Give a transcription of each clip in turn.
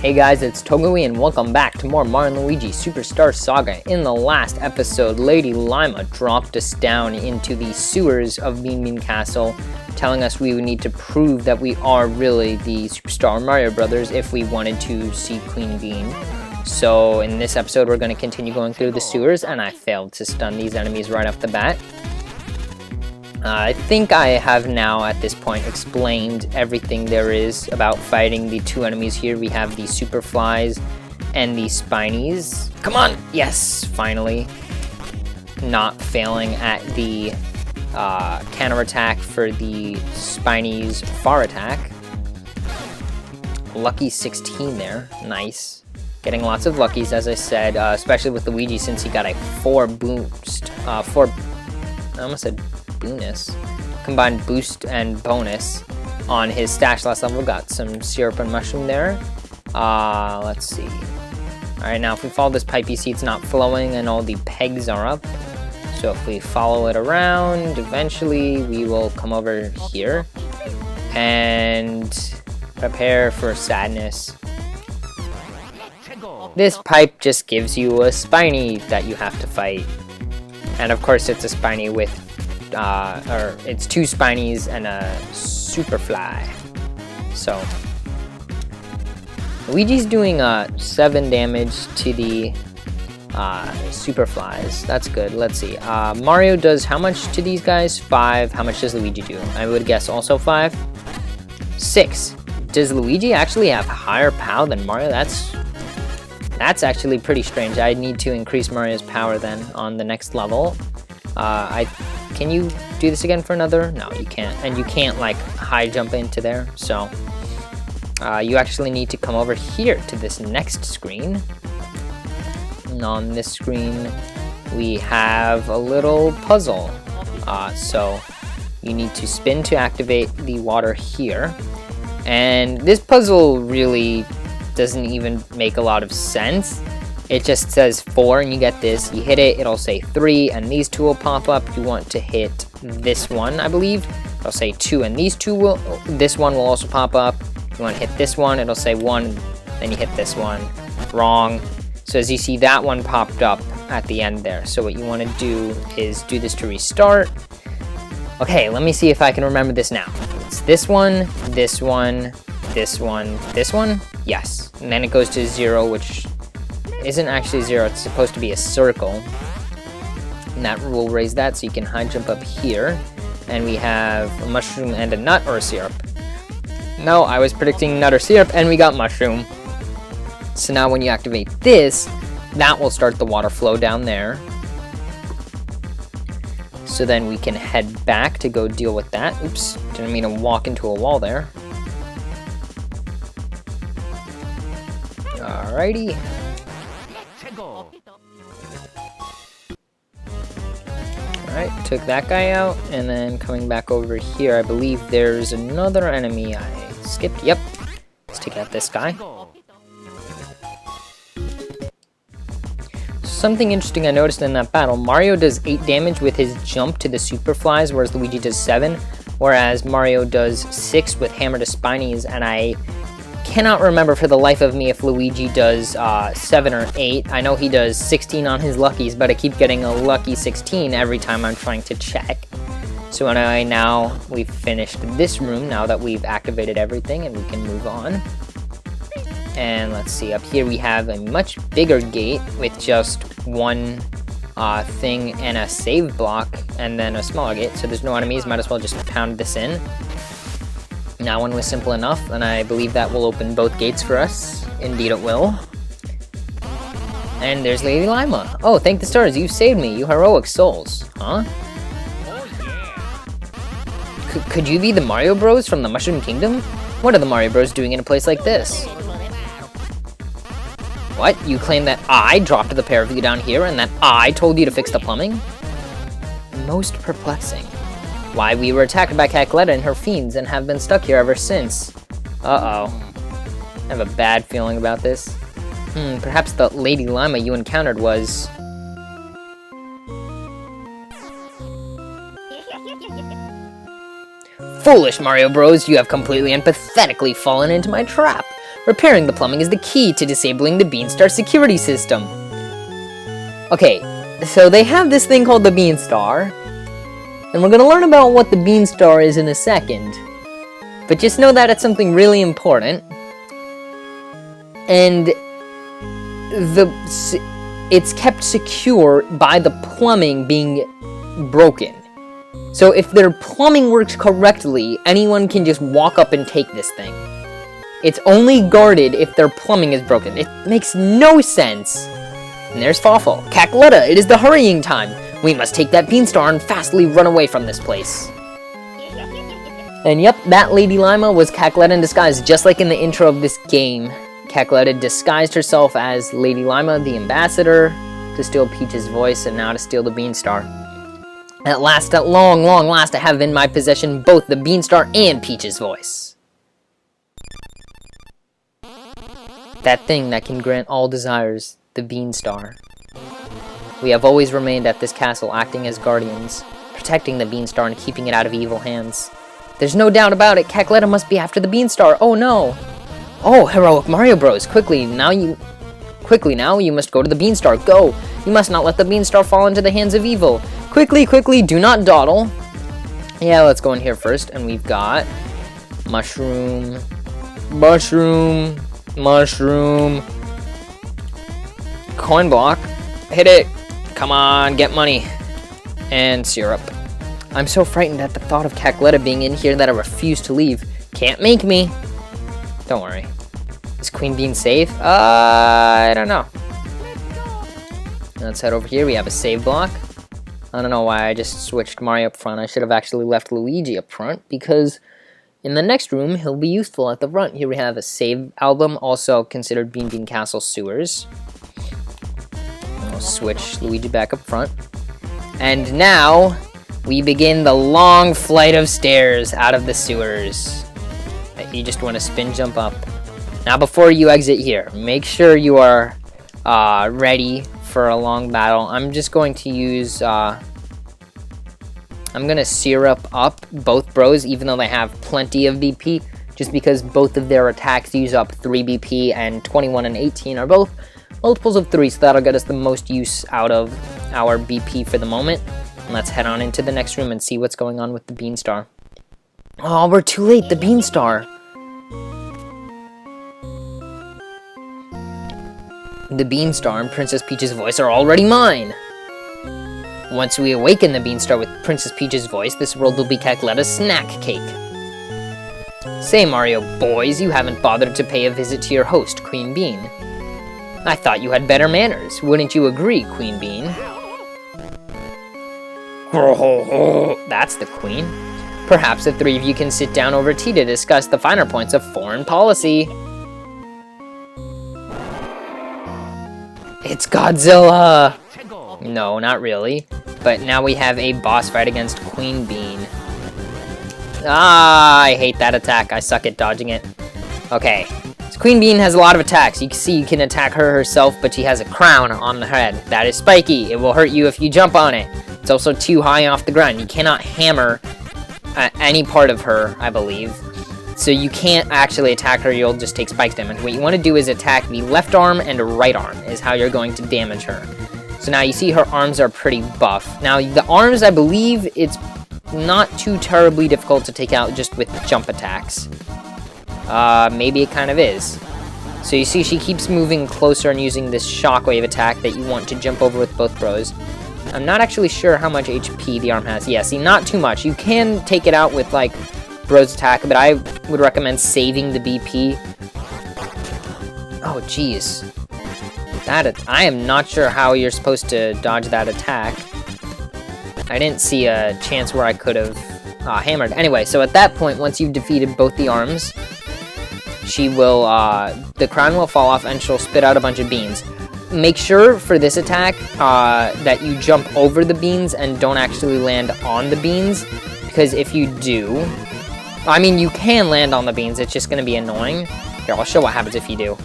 Hey guys, it's Togawe and welcome back to more Mario & Luigi Superstar Saga. In the last episode, Lady Lima dropped us down into the sewers of Bean Bean Castle, telling us we would need to prove that we are really the Superstar Mario Brothers if we wanted to see Queen Bean. So in this episode, we're going to continue going through the sewers, and I failed to stun these enemies right off the bat. I think I have now, at this point, explained everything there is about fighting the two enemies here. We have the Super Flies and the Spinies. Come on! Yes, finally. Not failing at the counterattack for the Spinies' far attack. Lucky 16 there. Nice. Getting lots of luckies, as I said, especially with Luigi since he got a 4 boost. I almost said bonus. Combined boost and bonus on his stash last level. Got some syrup and mushroom there. Let's see. Alright, now if we follow this pipe, you see it's not flowing and all the pegs are up. So if we follow it around, eventually we will come over here and prepare for sadness. This pipe just gives you a Spiny that you have to fight. And of course it's a Spiny with it's 2 Spinies and a Super Fly. So Luigi's doing 7 damage to the Super Flies. That's good. Let's see. Mario does how much to these guys? 5. How much does Luigi do? I would guess also 5. 6. Does Luigi actually have higher POW than Mario? That's actually pretty strange. I need to increase Mario's power then on the next level. Can you do this again for another? No, you can't. And you can't like high jump into there. So you actually need to come over here to this next screen. And on this screen, we have a little puzzle. So you need to spin to activate the water here. And this puzzle really doesn't even make a lot of sense. It just says 4 and you get this. You hit it, it'll say 3 and these 2 will pop up. You want to hit this one, I believe. It'll say 2 and this one will also pop up. You want to hit this one, it'll say 1, then you hit this one. Wrong. So as you see, that one popped up at the end there. So what you want to do is do this to restart. Okay, let me see if I can remember this now. It's this one, this one, this one, this one. Yes. And then it goes to 0, which isn't actually 0, it's supposed to be a circle. And that will raise that so you can high jump up here. And we have a mushroom and a nut or a syrup. No, I was predicting nut or syrup and we got mushroom. So now when you activate this, that will start the water flow down there. So then we can head back to go deal with that. Oops, didn't mean to walk into a wall there. Alrighty. Alright, took that guy out, and then coming back over here, I believe there's another enemy I skipped. Yep, let's take out this guy. Something interesting I noticed in that battle, Mario does 8 damage with his jump to the Super Flies, whereas Luigi does 7, whereas Mario does 6 with Hammer to Spinies, and I cannot remember for the life of me if Luigi does 7 or 8. I know he does 16 on his luckies, but I keep getting a lucky 16 every time I'm trying to check. So anyway, now we've finished this room, now that we've activated everything, and we can move on. And let's see, up here we have a much bigger gate with just one thing and a save block, and then a smaller gate, so there's no enemies, might as well just pound this in. That one was simple enough, and I believe that will open both gates for us. Indeed it will. And there's Lady Lima. Oh, thank the stars, you saved me, you heroic souls. Huh? Could you be the Mario Bros from the Mushroom Kingdom? What are the Mario Bros doing in a place like this? What? You claim that I dropped the pair of you down here and that I told you to fix the plumbing? Most perplexing. Why, we were attacked by Cackletta and her fiends and have been stuck here ever since. Uh-oh. I have a bad feeling about this. Perhaps the Lady Lima you encountered was... Foolish Mario Bros, you have completely and pathetically fallen into my trap. Repairing the plumbing is the key to disabling the Beanstar security system. Okay, so they have this thing called the Beanstar, and we're going to learn about what the Beanstar is in a second. But just know that it's something really important, and it's kept secure by the plumbing being broken. So if their plumbing works correctly, anyone can just walk up and take this thing. It's only guarded if their plumbing is broken. It makes no sense. And there's Fawful. Cackletta, it is the hurrying time. We must take that Beanstar and fastly run away from this place. And yep, that Lady Lima was Cackletta in disguise, just like in the intro of this game. Cackletta disguised herself as Lady Lima, the ambassador, to steal Peach's voice, and now to steal the Beanstar. At last, at long, long last, I have in my possession both the Beanstar and Peach's voice. That thing that can grant all desires, the Beanstar. We have always remained at this castle, acting as guardians, protecting the Beanstar and keeping it out of evil hands. There's no doubt about it, Cackletta must be after the Beanstar. Oh no! Oh, heroic Mario Bros, quickly now, you must go to the Beanstar. Go! You must not let the Beanstar fall into the hands of evil. Quickly, quickly, do not dawdle. Yeah, let's go in here first, and we've got mushroom, coin block, hit it, come on, get money, and syrup. I'm so frightened at the thought of Cackletta being in here that I refuse to leave. Can't make me. Don't worry. Is Queen Bean safe? I don't know. Let's head over here. We have a save block. I don't know why I just switched Mario up front. I should have actually left Luigi up front, because in the next room, he'll be useful at the front. Here we have a save album, also considered Bean Bean Castle sewers. I'll switch Luigi back up front. And now, we begin the long flight of stairs out of the sewers that you just want to spin jump up. Now before you exit here, make sure you are ready for a long battle. I'm just going to use, I'm going to syrup up both bros, even though they have plenty of BP, just because both of their attacks use up 3 BP, and 21 and 18 are both multiples of 3, so that'll get us the most use out of our BP for the moment. And let's head on into the next room and see what's going on with the Beanstar. Oh, we're too late, the Beanstar. The Beanstar and Princess Peach's voice are already mine. Once we awaken the Beanstar with Princess Peach's voice, this world will be Cackletta's snack cake. Say, Mario boys, you haven't bothered to pay a visit to your host, Queen Bean. I thought you had better manners. Wouldn't you agree, Queen Bean? That's the Queen. Perhaps the three of you can sit down over tea to discuss the finer points of foreign policy. It's Godzilla! No, not really. But now we have a boss fight against Queen Bean. Ah, I hate that attack. I suck at dodging it. Okay. So Queen Bean has a lot of attacks. You can see you can attack her herself, but she has a crown on the head. That is spiky. It will hurt you if you jump on it. It's also too high off the ground. You cannot hammer any part of her, I believe. So you can't actually attack her, you'll just take spikes damage. What you want to do is attack the left arm and right arm is how you're going to damage her. So now you see her arms are pretty buff. Now the arms, I believe it's not too terribly difficult to take out just with jump attacks. Maybe it kind of is. So you see she keeps moving closer and using this shockwave attack that you want to jump over with both bros. I'm not actually sure how much HP the arm has. Yeah, see, not too much. You can take it out with, like, Bro's attack, but I would recommend saving the BP. Oh, jeez. I am not sure how you're supposed to dodge that attack. I didn't see a chance where I could have hammered. Anyway, so at that point, once you've defeated both the arms, she will, the crown will fall off and she'll spit out a bunch of beans. Make sure for this attack that you jump over the beans and don't actually land on the beans, because if you do, I mean, you can land on the beans, it's just going to be annoying. Here, I'll show what happens if you do.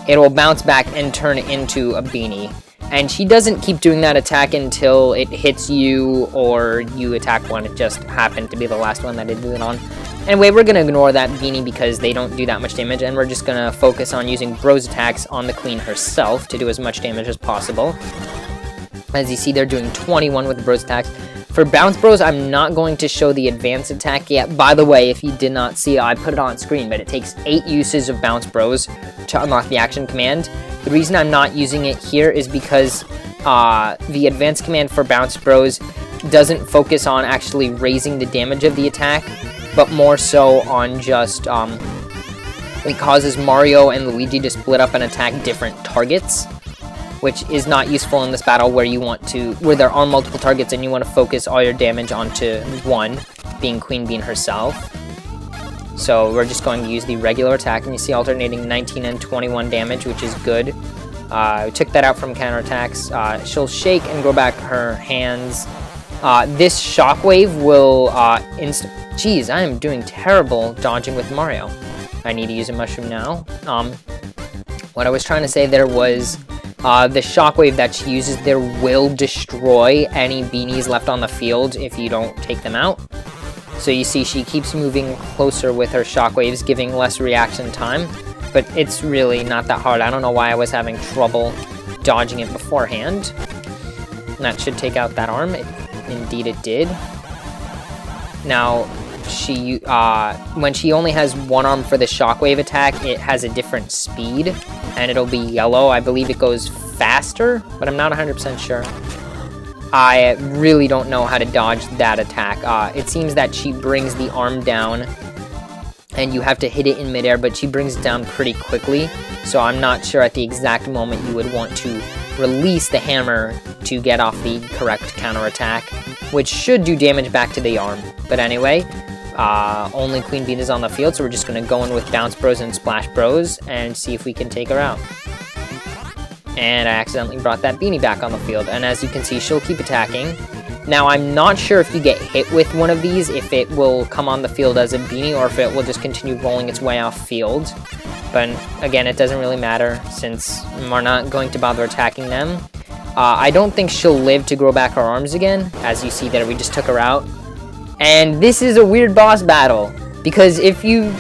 It will bounce back and turn into a beanie. And she doesn't keep doing that attack until it hits you or you attack one. It just happened to be the last one that it did it on. Anyway, we're going to ignore that beanie because they don't do that much damage, and we're just going to focus on using Bros attacks on the queen herself to do as much damage as possible. As you see, they're doing 21 with the Bros attacks. For Bounce Bros, I'm not going to show the advanced attack yet. By the way, if you did not see it, I put it on screen, but it takes 8 uses of Bounce Bros to unlock the action command. The reason I'm not using it here is because the advanced command for Bounce Bros doesn't focus on actually raising the damage of the attack, but more so on just, it causes Mario and Luigi to split up and attack different targets, which is not useful in this battle where there are multiple targets and you want to focus all your damage onto one, being Queen Bean herself. So we're just going to use the regular attack, and you see alternating 19 and 21 damage, which is good. We took that out from counterattacks. She'll shake and grow back her hands. This shockwave will Jeez, I am doing terrible dodging with Mario. I need to use a mushroom now. What I was trying to say there was the shockwave that she uses there will destroy any beanies left on the field if you don't take them out. So you see she keeps moving closer with her shockwaves, giving less reaction time. But it's really not that hard. I don't know why I was having trouble dodging it beforehand. And that should take out that arm. Indeed it did. Now, when she only has one arm for the shockwave attack, it has a different speed. And it'll be yellow. I believe it goes faster, but I'm not 100% sure. I really don't know how to dodge that attack. It seems that she brings the arm down and you have to hit it in midair, but she brings it down pretty quickly. So I'm not sure at the exact moment you would want to release the hammer to get off the correct counterattack, which should do damage back to the arm. But anyway, only Queen Bean is on the field, so we're just going to go in with Bounce Bros and Splash Bros and see if we can take her out. And I accidentally brought that beanie back on the field, and as you can see, she'll keep attacking. Now, I'm not sure if you get hit with one of these, if it will come on the field as a beanie, or if it will just continue rolling its way off field. But again, it doesn't really matter, since we're not going to bother attacking them. I don't think she'll live to grow back her arms again. As you see there, we just took her out. And this is a weird boss battle, because if you,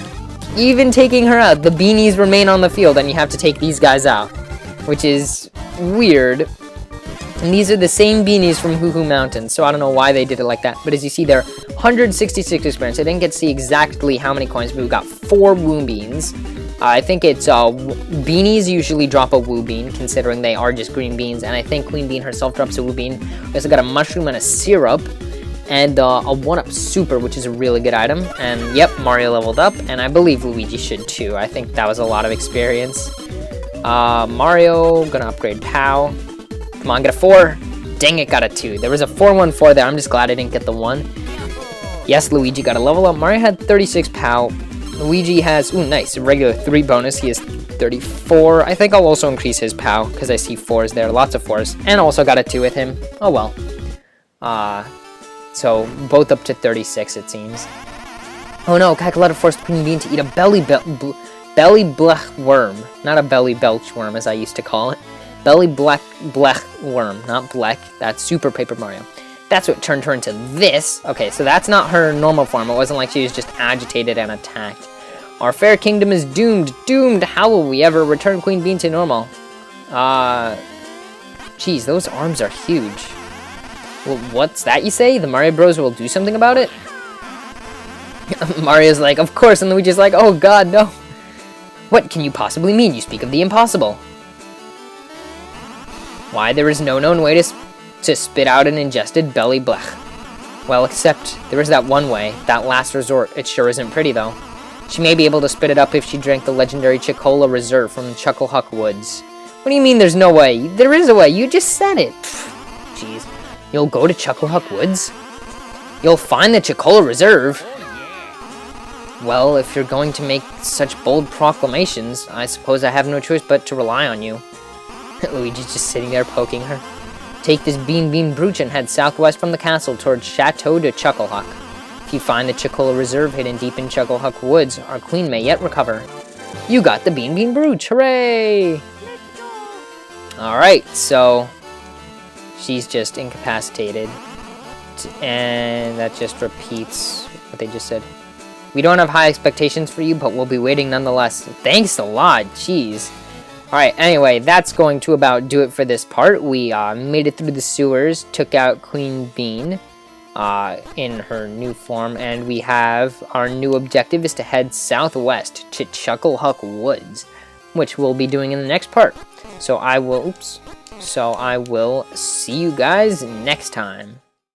even taking her out, the beanies remain on the field, and you have to take these guys out, which is weird. And these are the same beanies from Hoo Hoo Mountain, so I don't know why they did it like that. But as you see there, 166 experience. I didn't get to see exactly how many coins, but we got 4 Woo Beans. I think it's, beanies usually drop a Woo Bean, considering they are just green beans, and I think Queen Bean herself drops a Woo Bean. We also got a mushroom and a syrup, and a 1-up super, which is a really good item. And yep, Mario leveled up, and I believe Luigi should too. I think that was a lot of experience. Mario, gonna upgrade POW. Come on, get a 4. Dang it, got a 2. There was a 4-1-4 there. I'm just glad I didn't get the 1. Yes, Luigi got a level up. Mario had 36 POW. Luigi has, ooh, nice, a regular 3 bonus. He has 34. I think I'll also increase his POW because I see 4s there, lots of 4s. And also got a 2 with him. Oh well. So both up to 36, it seems. Oh no, Kakaletta forced Queen Bean to eat a belly blech worm. Not a belly belch worm, as I used to call it. Belly blech worm, not Blech. That's Super Paper Mario. That's what turned her into this. Okay, so that's not her normal form. It wasn't like she was just agitated and attacked. Our fair kingdom is doomed. Doomed! How will we ever return Queen Bean to normal? Geez, those arms are huge. Well, what's that you say? The Mario Bros will do something about it? Mario's like, of course, and Luigi's like, oh god, no. What can you possibly mean? You speak of the impossible. Why, there is no known way to spit out an ingested belly blech. Well, except there is that one way, that last resort. It sure isn't pretty, though. She may be able to spit it up if she drank the legendary Chicola Reserve from Chucklehuck Woods. What do you mean there's no way? There is a way, you just said it. Jeez. You'll go to Chucklehuck Woods? You'll find the Chicola Reserve? Well, if you're going to make such bold proclamations, I suppose I have no choice but to rely on you. Luigi's just sitting there poking her. Take this bean brooch and head southwest from the castle towards Chateau de Chucklehuck. If you find the Chicola Reserve hidden deep in Chucklehuck Woods, our queen may yet recover. You got the bean brooch, hooray! Alright, so she's just incapacitated. And that just repeats what they just said. We don't have high expectations for you, but we'll be waiting nonetheless. Thanks a lot. Jeez. Alright, anyway, that's going to about do it for this part. We made it through the sewers, took out Queen Bean in her new form, and we have our new objective is to head southwest to Chucklehuck Woods, which we'll be doing in the next part. So I will see you guys next time.